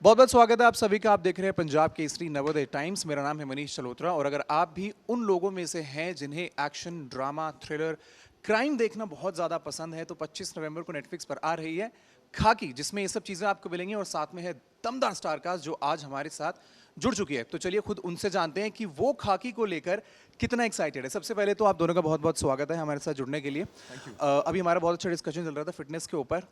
बहुत बहुत स्वागत है आप सभी का। आप देख रहे हैं पंजाब केसरी नवोदय टाइम्स। मेरा नाम है मनीष चलोत्रा और अगर आप भी उन लोगों में से हैं जिन्हें एक्शन, ड्रामा, थ्रिलर, क्राइम देखना बहुत ज़्यादा पसंद है तो 25 नवंबर को नेटफ्लिक्स पर आ रही है खाकी, जिसमें ये सब चीज़ें आपको मिलेंगी और साथ में है दमदार स्टारकास्ट जो आज हमारे साथ जुड़ चुकी है। तो चलिए खुद उनसे जानते हैं कि वो खाकी को लेकर कितना एक्साइटेड है। सबसे पहले तो आप दोनों का बहुत बहुत स्वागत है हमारे साथ जुड़ने के लिए। अभी हमारा बहुत अच्छा डिस्कशन चल रहा था फिटनेस के ऊपर।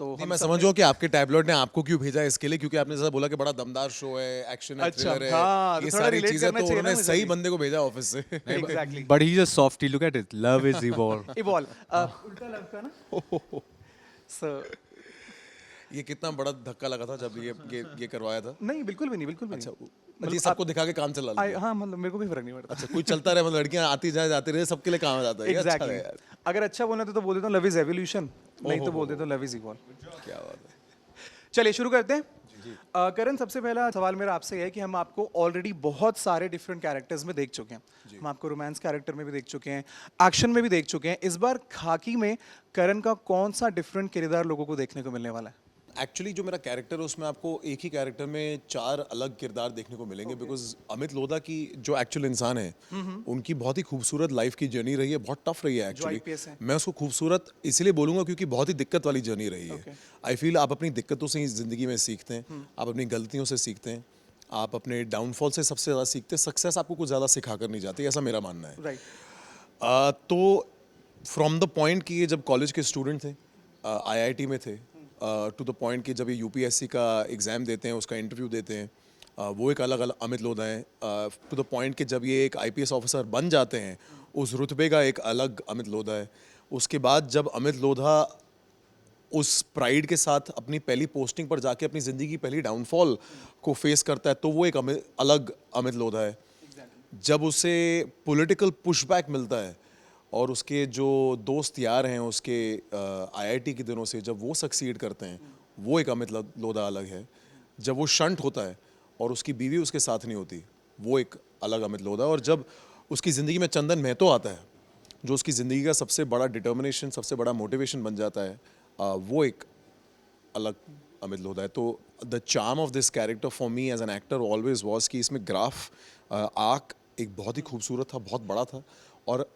तो नहीं, हम मैं सब समझ ने- रहा हूँ कि आपके टैबलॉइड ने आपको क्यों भेजा है इसके लिए, क्योंकि आपने जैसा बोला कि बड़ा दमदार शो है, एक्शन है, अच्छा, थ्रिलर है, हाँ, तो ये थोड़ा सारी relate चीजें, करना तो चाहिए ना उन्होंने मुझे सही भी। बंदे को भेजा ऑफिस से। Exactly. But he's a softie. Look at it. Love is evolved. Evolve उल्टा लव का ना। So, ये कितना बड़ा धक्का लगा था जब ये करवाया था। नहीं बिल्कुल भी नहीं, बिल्कुल भी अच्छा, नहीं। मतलब सबको दिखा के काम चला लिया। हाँ मतलब मेरे को भी फर्क नहीं पड़ता। अच्छा, कोई चलता रहे, मतलब लड़कियां आती जाए जाती रहे, सबके लिए काम आ जाता है। ये अच्छा एग्जैक्टली है यार, अगर अच्छा बोलना तो बोल देता हूँ लव इज एवोल्यूशन, नहीं तो बोल देता हूँ लव इज इवॉल्व। क्या बात है। चलिए शुरू करते हैं। करण, सबसे पहला सवाल मेरा आपसे है कि हम आपको ऑलरेडी बहुत सारे डिफरेंट कैरेक्टर्स में देख चुके हैं। हम आपको रोमांस कैरेक्टर में भी देख चुके हैं, एक्शन में भी देख चुके हैं। इस बार खाकी में करण का कौन सा डिफरेंट किरदार लोगों को देखने को मिलने वाला है? एक्चुअली जो मेरा कैरेक्टर है उसमें आपको एक ही कैरेक्टर में 4 अलग किरदार देखने को मिलेंगे, बिकॉज अमित लोधा की जो एक्चुअल इंसान है उनकी बहुत ही खूबसूरत लाइफ की जर्नी रही है, बहुत टफ रही है एक्चुअली। IPS है। मैं उसको खूबसूरत इसलिए बोलूंगा क्योंकि बहुत ही दिक्कत वाली जर्नी रही है। आई फील आप अपनी दिक्कतों से ही ज़िंदगी में सीखते हैं, आप अपनी गलतियों से सीखते हैं, आप अपने डाउनफॉल से सबसे ज़्यादा सीखते हैं। सक्सेस आपको कुछ ज़्यादा सिखा कर नहीं जाती, ऐसा मेरा मानना है। राइट। तो फ्रॉम द पॉइंट कि ये जब कॉलेज के स्टूडेंट थे, आईआईटी में थे, टू द पॉइंट कि जब ये यूपीएससी का एग्ज़ाम देते हैं, उसका इंटरव्यू देते हैं, वो एक अलग अलग अमित लोधा है। टू द पॉइंट कि जब ये एक आईपीएस ऑफिसर बन जाते हैं, उस रुतबे का एक अलग अमित लोधा है। उसके बाद जब अमित लोधा उस प्राइड के साथ अपनी पहली पोस्टिंग पर जाके अपनी ज़िंदगी की पहली डाउनफॉल को फेस करता है, तो वो एक अलग अमित लोधा है। जब उसे पॉलिटिकल पुशबैक मिलता है और उसके जो दोस्त यार हैं उसके आईआईटी के दिनों से, जब वो सक्सीड करते हैं, वो एक अमित लोधा अलग है। जब वो शंट होता है और उसकी बीवी उसके साथ नहीं होती, वो एक अलग अमित लोधा। और जब उसकी ज़िंदगी में चंदन महतो आता है, जो उसकी ज़िंदगी का सबसे बड़ा डिटर्मिनेशन, सबसे बड़ा मोटिवेशन बन जाता है, वो एक अलग अमित लोधा है। तो the charm of this character for me as an actor always was कि इसमें ग्राफ आर्क एक बहुत ही खूबसूरत था, बहुत बड़ा था। और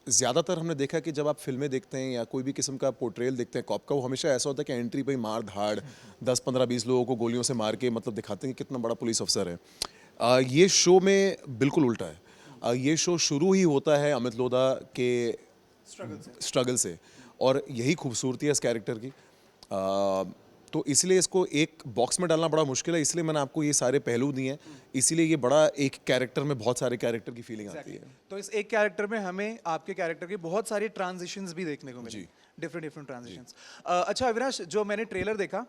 ज़्यादातर हमने देखा कि जब आप फिल्में देखते हैं या कोई भी किस्म का पोर्ट्रेल देखते हैं कॉप का, वो हमेशा ऐसा होता है कि एंट्री पे ही मार धाड़ 10 15 20 लोगों को गोलियों से मार के मतलब दिखाते हैं कि कितना बड़ा पुलिस अफसर है। ये शो में बिल्कुल उल्टा है। ये शो शुरू ही होता है अमित लोधा के स्ट्रगल से, और यही खूबसूरती है इस कैरेक्टर की। तो इसलिए इसको एक बॉक्स में डालना बड़ा मुश्किल है, इसलिए मैंने आपको ये सारे पहलू दिए हैं। इसीलिए ये बड़ा एक कैरेक्टर में बहुत सारे कैरेक्टर की फीलिंग आती है। तो इस एक कैरेक्टर में हमें आपके कैरेक्टर के बहुत सारे ट्रांजिशंस भी देखने को मिले, डिफरेंट डिफरेंट ट्रांजिशंस। अच्छा अविनाश, जो मैंने ट्रेलर देखा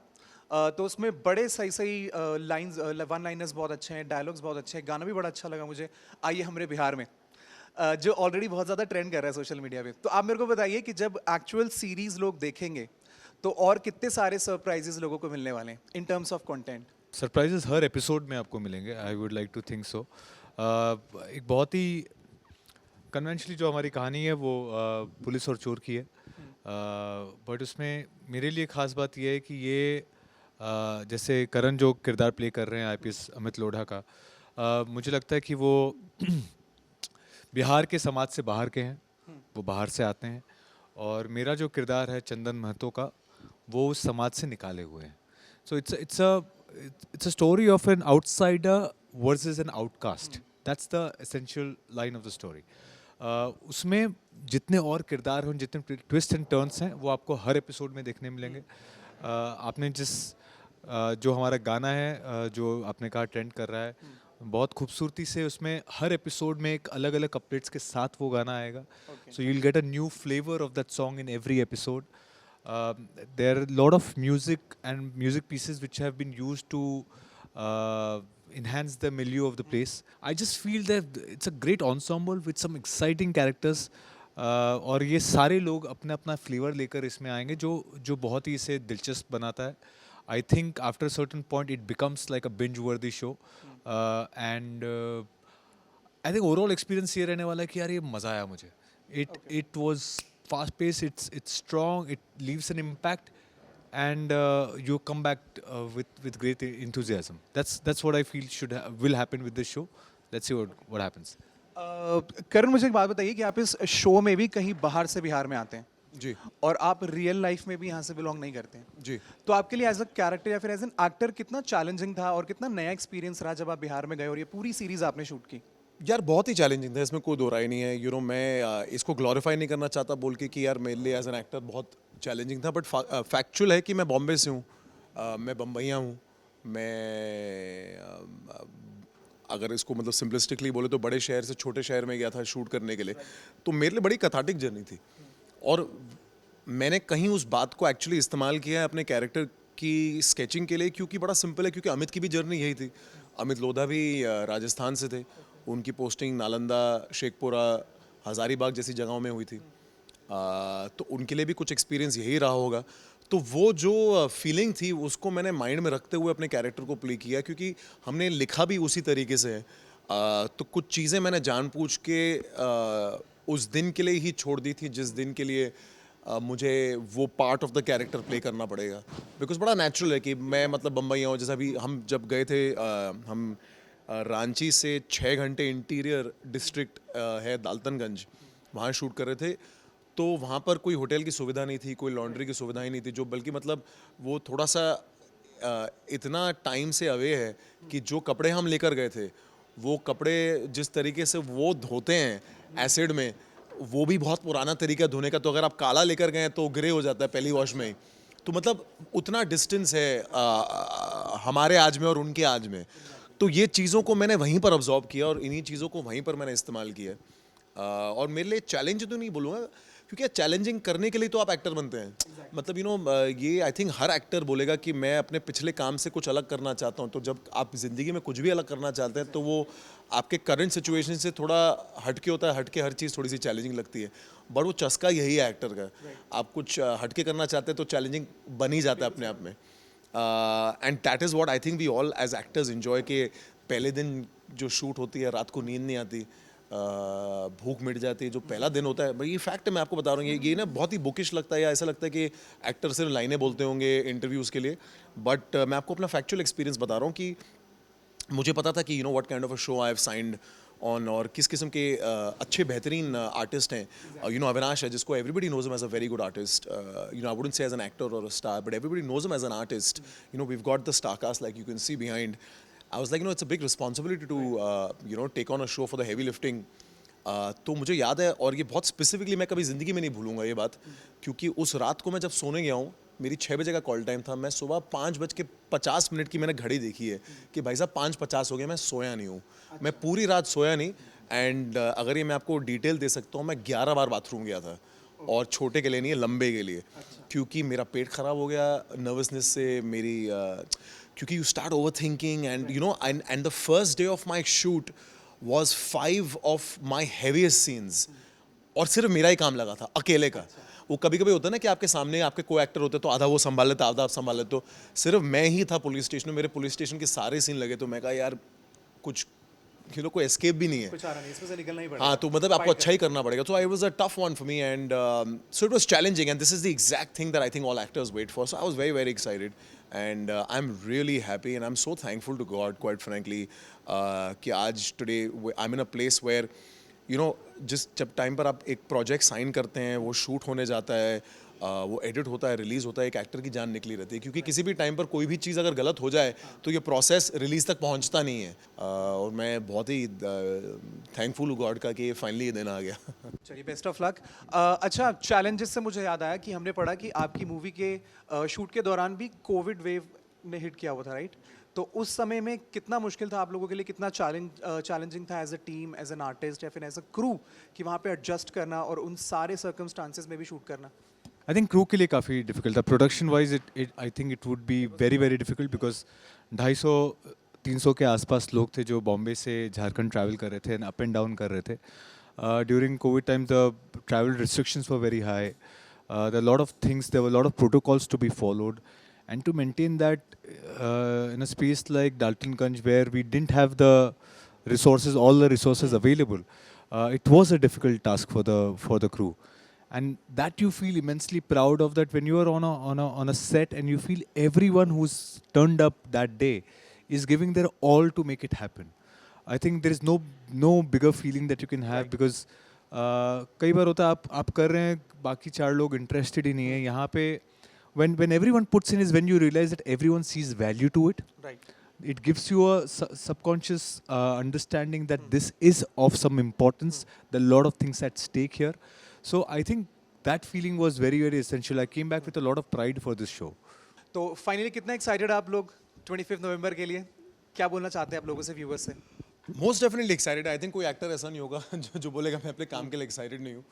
तो उसमें बड़े सही सही लाइंस, वन लाइनर्स बहुत अच्छे हैं, डायलॉग्स बहुत अच्छे हैं, गाना भी बड़ा अच्छा लगा मुझे, आइए हमरे बिहार में, जो ऑलरेडी बहुत ज़्यादा ट्रेंड कर रहा है सोशल मीडिया पे। तो आप मेरे को बताइए कि जब एक्चुअल सीरीज लोग देखेंगे तो और कितने सारे सरप्राइजेस लोगों को मिलने वाले हैं in terms of content? Surprises हर एपिसोड में आपको मिलेंगे। I would like to think so. एक बहुत ही कन्वेंशनली जो हमारी कहानी है वो पुलिस और चोर की है, बट उसमें मेरे लिए ख़ास बात यह है कि ये जैसे करण जो किरदार प्ले कर रहे हैं आईपीएस अमित लोढ़ा का, मुझे लगता है कि वो बिहार के समाज से बाहर के हैं, वो बाहर से आते हैं, और मेरा जो किरदार है चंदन महतो का, वो उस समाज से निकाले हुए हैं। So it's a story of an outsider versus an outcast. That's the essential line of the story. उसमें जितने और किरदार हैं, जितने ट्विस्ट एंड टर्न्स हैं, वो आपको हर एपिसोड में देखने मिलेंगे। आपने जो हमारा गाना है जो आपने कहा ट्रेंड कर रहा है, बहुत खूबसूरती से उसमें हर एपिसोड में एक अलग अलग कपलेट्स के साथ वो गाना आएगा। So you will get a new flavour of that song in every episode. There are a lot of music and music pieces which have been used to enhance the milieu of the place. I just feel that it's a great ensemble with some exciting characters. और ये सारे लोग अपना अपना flavour लेकर इसमें आएंगे जो बहुत ही इसे दिलचस्प बनाता है. I think after a certain point it becomes like a binge-worthy show. And I think overall experience ये रहने वाला है कि यार ये मज़ा आया मुझे. It was fast pace, it's strong, it leaves an impact, and you come back with great enthusiasm. That's what I feel will happen with this show. Let's see what happens. करण, मुझे एक बात बताइए कि आप इस शो में भी कहीं बाहर से बिहार में आते हैं जी और आप रियल लाइफ में भी यहाँ से बिलोंग नहीं करते हैं, जी तो आपके लिए एज अ कैरेक्टर या फिर एज एन एक्टर कितना चैलेंजिंग था और कितना नया एक्सपीरियंस रहा जब आप बिहार में गए और ये पूरी सीरीज आपने शूट की? यार बहुत ही चैलेंजिंग था, इसमें कोई दो राय नहीं है। मैं इसको ग्लोरीफाई नहीं करना चाहता बोल के कि यार मेरे लिए एज एन एक्टर बहुत चैलेंजिंग था, बट फैक्चुअल है कि मैं बॉम्बे से हूँ, मैं बम्बईया हूँ। मैं अगर इसको मतलब सिंपलिस्टिकली बोले तो बड़े शहर से छोटे शहर में गया था शूट करने के लिए, तो मेरे लिए बड़ी कथाटिक जर्नी थी। और मैंने कहीं उस बात को एक्चुअली इस्तेमाल किया है अपने कैरेक्टर की स्केचिंग के लिए, क्योंकि बड़ा सिंपल है, क्योंकि अमित की भी जर्नी यही थी। अमित लोधा भी राजस्थान से थे, उनकी पोस्टिंग नालंदा, शेखपुरा, हज़ारीबाग जैसी जगहों में हुई थी। तो उनके लिए भी कुछ एक्सपीरियंस यही रहा होगा। तो वो जो फीलिंग थी उसको मैंने माइंड में रखते हुए अपने कैरेक्टर को प्ले किया, क्योंकि हमने लिखा भी उसी तरीके से है। तो कुछ चीज़ें मैंने जानबूझ के उस दिन के लिए ही छोड़ दी थी जिस दिन के लिए मुझे वो part of the character play करना पड़ेगा। बिकॉज बड़ा नेचुरल है कि मैं मतलब बम्बई हूँ, जैसा भी हम जब गए थे, हम रांची से 6 घंटे इंटीरियर डिस्ट्रिक्ट है दाल्टनगंज, वहाँ शूट कर रहे थे। तो वहाँ पर कोई होटल की सुविधा नहीं थी, कोई लॉन्ड्री की सुविधा ही नहीं थी, जो बल्कि मतलब वो थोड़ा सा इतना टाइम से अवे है कि जो कपड़े हम लेकर गए थे, वो कपड़े जिस तरीके से वो धोते हैं एसिड में, वो भी बहुत पुराना तरीका धोने का। तो अगर आप काला लेकर गए तो ग्रे हो जाता है पहली वॉश में ही। तो मतलब उतना डिस्टेंस है हमारे आज में और उनके आज में। तो ये चीज़ों को मैंने वहीं पर ऑब्जॉर्व किया और इन्हीं चीज़ों को वहीं पर मैंने इस्तेमाल किया। और मेरे लिए चैलेंज तो नहीं बोलूँगा, क्योंकि चैलेंजिंग करने के लिए तो आप एक्टर बनते हैं। मतलब ये आई थिंक हर एक्टर बोलेगा कि मैं अपने पिछले काम से कुछ अलग करना चाहता हूँ। तो जब आप ज़िंदगी में कुछ भी अलग करना चाहते हैं तो वो आपके करंट सिचुएशन से थोड़ा हटके होता है, हटके हर चीज़ थोड़ी सी चैलेंजिंग लगती है। बट वो चस्का यही है एक्टर का, आप कुछ हटके करना चाहते हैं तो चैलेंजिंग बन ही जाता है अपने आप में। And that is what I think we all as actors enjoy, के पहले दिन जो शूट होती है रात को नींद नहीं आती, भूख मिट जाती है जो पहला दिन होता है। भाई ये फैक्ट है, मैं आपको बता रहा हूँ। ये ना बहुत ही बुकिश लगता है, या ऐसा लगता है कि एक्टर सिर्फ लाइनें बोलते होंगे इंटरव्यूज़ के लिए। बट मैं आपको अपना फैक्चुअल एक्सपीरियंस बता रहा हूँ कि मुझे पता था कि what kind of a show I have signed on, और किस किस्म के अच्छे बेहतरीन आर्टिस्ट हैं। अविनाश है, जिसको everybody knows him as a very good artist. I wouldn't say as an actor और a star, but everybody knows him as an artist. We've got the star cast like you can see behind. I was like, it's a big responsibility to take on a show for the heavy lifting. तो मुझे याद है, और ये बहुत specifically मैं कभी ज़िंदगी में नहीं भूलूंगा ये बात, क्योंकि उस रात को मैं जब सोने गया हूँ, मेरी 6 बजे का कॉल टाइम था, मैं सुबह 5:50 की मैंने घड़ी देखी है कि भाई साहब 5:50 हो गया, मैं सोया नहीं हूँ। मैं पूरी रात सोया नहीं। एंड अगर ये मैं आपको डिटेल दे सकता हूँ, मैं 11 बार बाथरूम गया था, और छोटे के लिए नहीं है, लंबे के लिए। क्योंकि मेरा पेट ख़राब हो गया नर्वसनेस से, मेरी क्योंकि you start over thinking and and the first day of my shoot was 5 of my heaviest scenes, और सिर्फ मेरा ही काम लगा था अकेले का। वो कभी कभी होता है ना कि आपके सामने आपके को एक्टर होते तो आधा वो संभाल लेता, आधा आप संभाल लेते, तो सिर्फ मैं ही था पुलिस स्टेशन में। मेरे पुलिस स्टेशन के सारे सीन लगे, तो मैं कहा यार कुछ कोई एस्केप भी नहीं है, कुछ आ रहा नहीं, इसमें से निकलना ही पड़ेगा। हाँ, तो मतलब आपको अच्छा ही करना पड़ेगा। तो I was a tough one for me, and so it was challenging, and this is the exact thing that I think all actors wait for. So I was very very excited, and I am really happy, and I am so thankful to God quite frankly कि आज today I am in a place where जिस जब time पर आप एक project sign करते हैं, वो शूट होने जाता है, वो एडिट होता है, रिलीज़ होता है, एक एक्टर की जान निकली रहती है। क्योंकि किसी भी टाइम पर कोई भी चीज़ अगर गलत हो जाए तो ये प्रोसेस रिलीज़ तक पहुंचता नहीं है। और मैं बहुत ही थैंकफुल हूँ गॉड का कि फाइनली ये दिन आ गया। चलिए, बेस्ट ऑफ लक। अच्छा, चैलेंजेस से मुझे याद आया कि हमने पढ़ा कि आपकी मूवी के शूट के दौरान भी कोविड वेव ने हिट किया हुआ था, राइट? तो उस समय में कितना मुश्किल था आप लोगों के लिए, कितना चैलेंजिंग था as a team, as an artist या फिर एज अ क्रू, कि वहाँ पे एडजस्ट करना और उन सारे सर्कमस्टांसेस में भी शूट करना? आई थिंक क्रू के लिए काफ़ी डिफिकल्ट था। Production wise I think it would be very very difficult, because 250-300 के आसपास लोग थे जो बॉम्बे से झारखंड ट्रैवल कर रहे थे एंड अप एंड डाउन कर रहे थे। During Covid time the travel restrictions were very high, the lot of things, there were lot of protocols to be followed, and to maintain that in a space like Daltonganj where we didn't have the resources, all the resources available, it was a difficult task for the crew. and that you feel immensely proud of, that when you are on a set and you feel everyone who's turned up that day is giving their all to make it happen. I think there is no bigger feeling that you can have, because कई बार होता है आप कर रहे हैं, बाकी चार लोग interested ही नहीं है यहाँ पे. When everyone puts in is when you realize that everyone sees value to it. Right. It gives you a subconscious understanding that this is of some importance. There are a lot of things at stake here. So I think that feeling was very, very essential. I came back with a lot of pride for this show. तो finally कितना excited आप लोग 25 नवंबर के लिए? क्या बोलना चाहते हैं आप लोगों से, व्यूअर्स से? Most definitely excited. I think कोई एक्टर ऐसा नहीं होगा जो बोलेगा मैं अपने काम के लिए एक्साइटेड नहीं हूँ.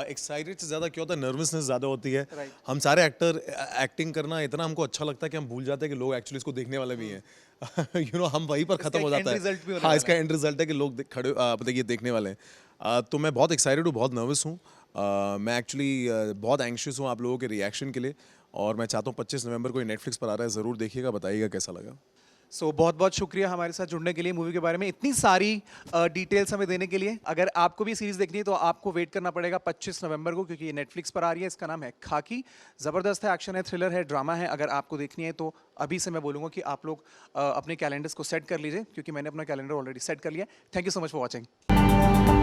एक्साइटेड से ज़्यादा क्या होता है, नर्वसनेस ज़्यादा होती है. Right. हम सारे एक्टर एक्टिंग करना इतना हमको अच्छा लगता है कि हम भूल जाते हैं कि लोग एक्चुअली इसको देखने वाले भी हैं. यू नो हम वहीं पर खत्म हो एक जाता end result भी है. होने हाँ, वाला इसका एंड रिजल्ट है कि लोग खड़े मतलब ये देखने वाले हैं. तो मैं बहुत एक्साइटेड हूँ, बहुत नर्वस हूँ. मैं एक्चुअली बहुत एंग्शियस हूँ आप लोगों के रिएक्शन के लिए, और मैं चाहता हूँ 25 नवंबर को नेटफ्लिक्स पर आ रहा है, ज़रूर देखिएगा, बताइएगा कैसा लगा. सो बहुत बहुत शुक्रिया हमारे साथ जुड़ने के लिए, मूवी के बारे में इतनी सारी डिटेल्स हमें देने के लिए. अगर आपको भी सीरीज देखनी है तो आपको वेट करना पड़ेगा 25 नवंबर को, क्योंकि ये नेटफ्लिक्स पर आ रही है. इसका नाम है खाकी. ज़बरदस्त है, एक्शन है, थ्रिलर है, ड्रामा है. अगर आपको देखनी है तो अभी से मैं बोलूँगा कि आप लोग अपने कैलेंडर्स को सेट कर लीजिए, क्योंकि मैंने अपना कैलेंडर ऑलरेडी सेट कर लिया. Thank you so much for watching.